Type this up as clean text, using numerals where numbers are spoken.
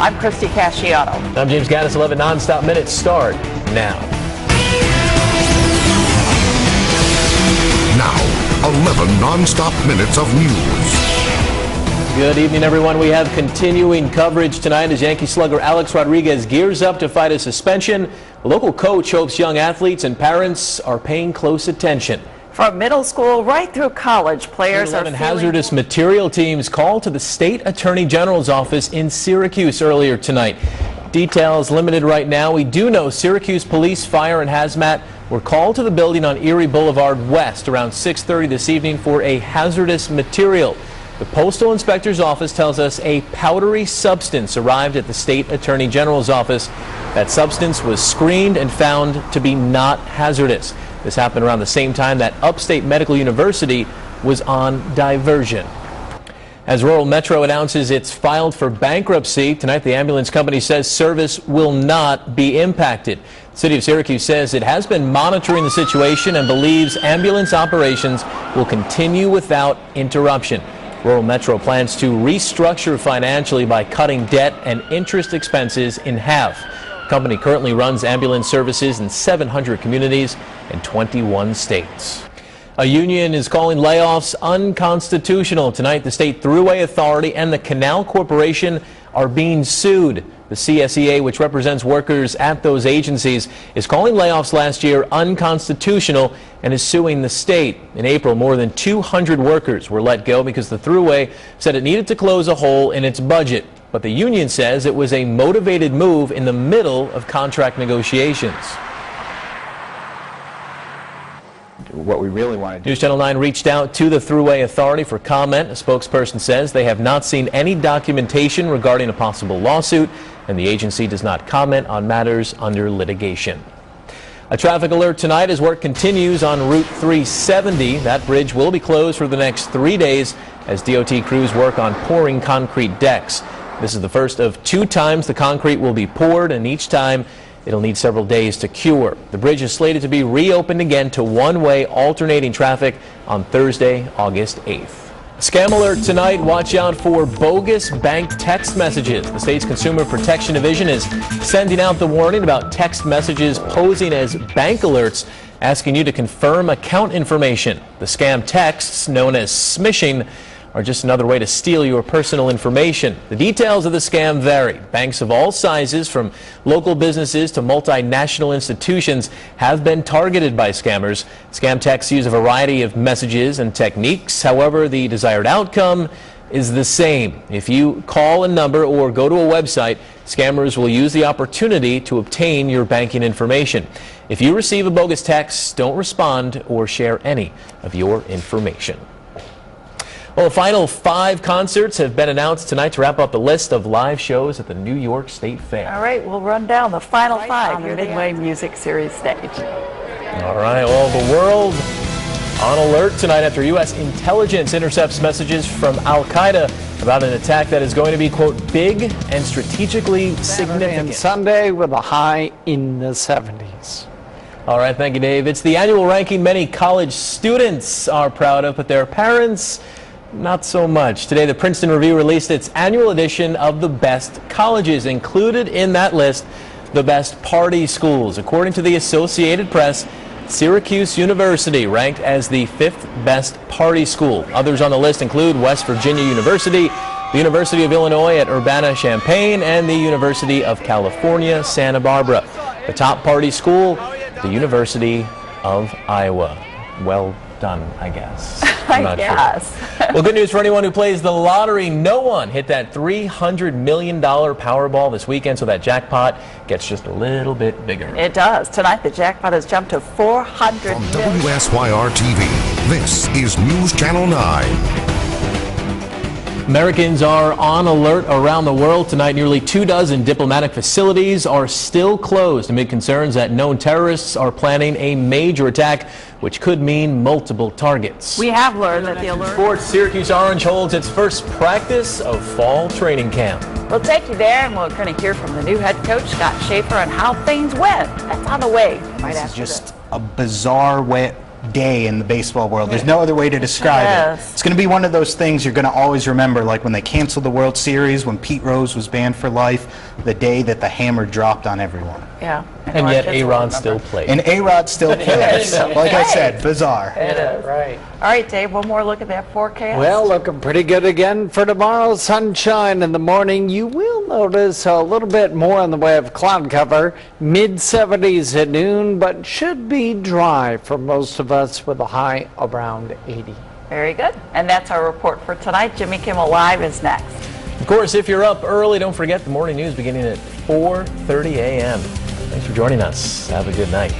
I'm Christy Casciano. I'm James Gaddis. 11 non-stop minutes start now. Now, 11 non-stop minutes of news. Good evening, everyone. We have continuing coverage tonight as Yankee slugger Alex Rodriguez gears up to fight a suspension. The local coach hopes young athletes and parents are paying close attention. From middle school right through college, players are hazardous material teams called to the state attorney general's office in Syracuse earlier tonight. Details limited right now. We do know Syracuse police, fire, and hazmat were called to the building on Erie Boulevard West around 6:30 this evening for a hazardous material. The Postal Inspector's Office tells us a powdery substance arrived at the State Attorney General's office. That substance was screened and found to be not hazardous. This happened around the same time that Upstate Medical University was on diversion. As Rural Metro announces it's filed for bankruptcy, tonight the ambulance company says service will not be impacted. The City of Syracuse says it has been monitoring the situation and believes ambulance operations will continue without interruption. Rural Metro plans to restructure financially by cutting debt and interest expenses in half. The company currently runs ambulance services in 700 communities in 21 states. A union is calling layoffs unconstitutional. Tonight, the State Thruway Authority and the Canal Corporation are being sued. The CSEA, which represents workers at those agencies, is calling layoffs last year unconstitutional and is suing the state. In April, more than 200 workers were let go because the Thruway said it needed to close a hole in its budget. But the union says it was a motivated move in the middle of contract negotiations. What we really want to do. News Channel 9 reached out to the Thruway Authority for comment. A spokesperson says they have not seen any documentation regarding a possible lawsuit, and the agency does not comment on matters under litigation. A traffic alert tonight as work continues on Route 370. That bridge will be closed for the next 3 days as DOT crews work on pouring concrete decks. This is the first of 2 times the concrete will be poured, and each time it'll need several days to cure. The bridge is slated to be reopened again to one-way alternating traffic on Thursday, August 8th. Scam alert tonight. Watch out for bogus bank text messages. The state's Consumer Protection Division is sending out the warning about text messages posing as bank alerts, asking you to confirm account information. The scam texts, known as smishing, are just another way to steal your personal information. The details of the scam vary. Banks of all sizes, from local businesses to multinational institutions, have been targeted by scammers. Scam texts use a variety of messages and techniques. However, the desired outcome is the same. If you call a number or go to a website, scammers will use the opportunity to obtain your banking information. If you receive a bogus text, don't respond or share any of your information. Well, the final 5 concerts have been announced tonight to wrap up the list of live shows at the New York State Fair. All right, we'll run down the final 5 on the Midway Music Series stage. All right, well, the world on alert tonight after U.S. intelligence intercepts messages from Al-Qaeda about an attack that is going to be, quote, big and strategically significant. And Sunday with a high in the 70s. All right, thank you, Dave. It's the annual ranking many college students are proud of, but their parents not so much. Today, the Princeton Review released its annual edition of the best colleges. Included in that list, the best party schools. According to the Associated Press, Syracuse University ranked as the 5th best party school. Others on the list include West Virginia University, the University of Illinois at Urbana-Champaign, and the University of California, Santa Barbara. The top party school, the University of Iowa. Well done, I guess. I guess. Sure. Well, good news for anyone who plays the lottery. No one hit that $300 million Powerball this weekend, so that jackpot gets just a little bit bigger. It does. Tonight, the jackpot has jumped to $400 million. From WSYR-TV, this is News Channel 9. Americans are on alert around the world tonight. Nearly 24 diplomatic facilities are still closed amid concerns that known terrorists are planning a major attack, which could mean multiple targets. We have learned that the alert... Sports, Syracuse Orange holds its first practice of fall training camp. We'll take you there, and we're going to hear from the new head coach, Scott Schaefer, on how things went. That's on the way right after this. Just a bizarre way day in the baseball world. There's no other way to describe it. Yes. It's going to be one of those things you're going to always remember, like when they canceled the World Series, when Pete Rose was banned for life, the day that the hammer dropped on everyone. Yeah. And yet A-Rod still played. And A-Rod still plays. Like I said, bizarre. It is. Right. All right, Dave, one more look at that forecast. Well, looking pretty good again for tomorrow. Sunshine in the morning. You will notice a little bit more in the way of cloud cover. Mid-70s at noon, but should be dry for most of us with a high around 80. Very good. And that's our report for tonight. Jimmy Kimmel Live is next. Of course, if you're up early, don't forget the morning news beginning at 4:30 a.m. Thanks for joining us. Have a good night.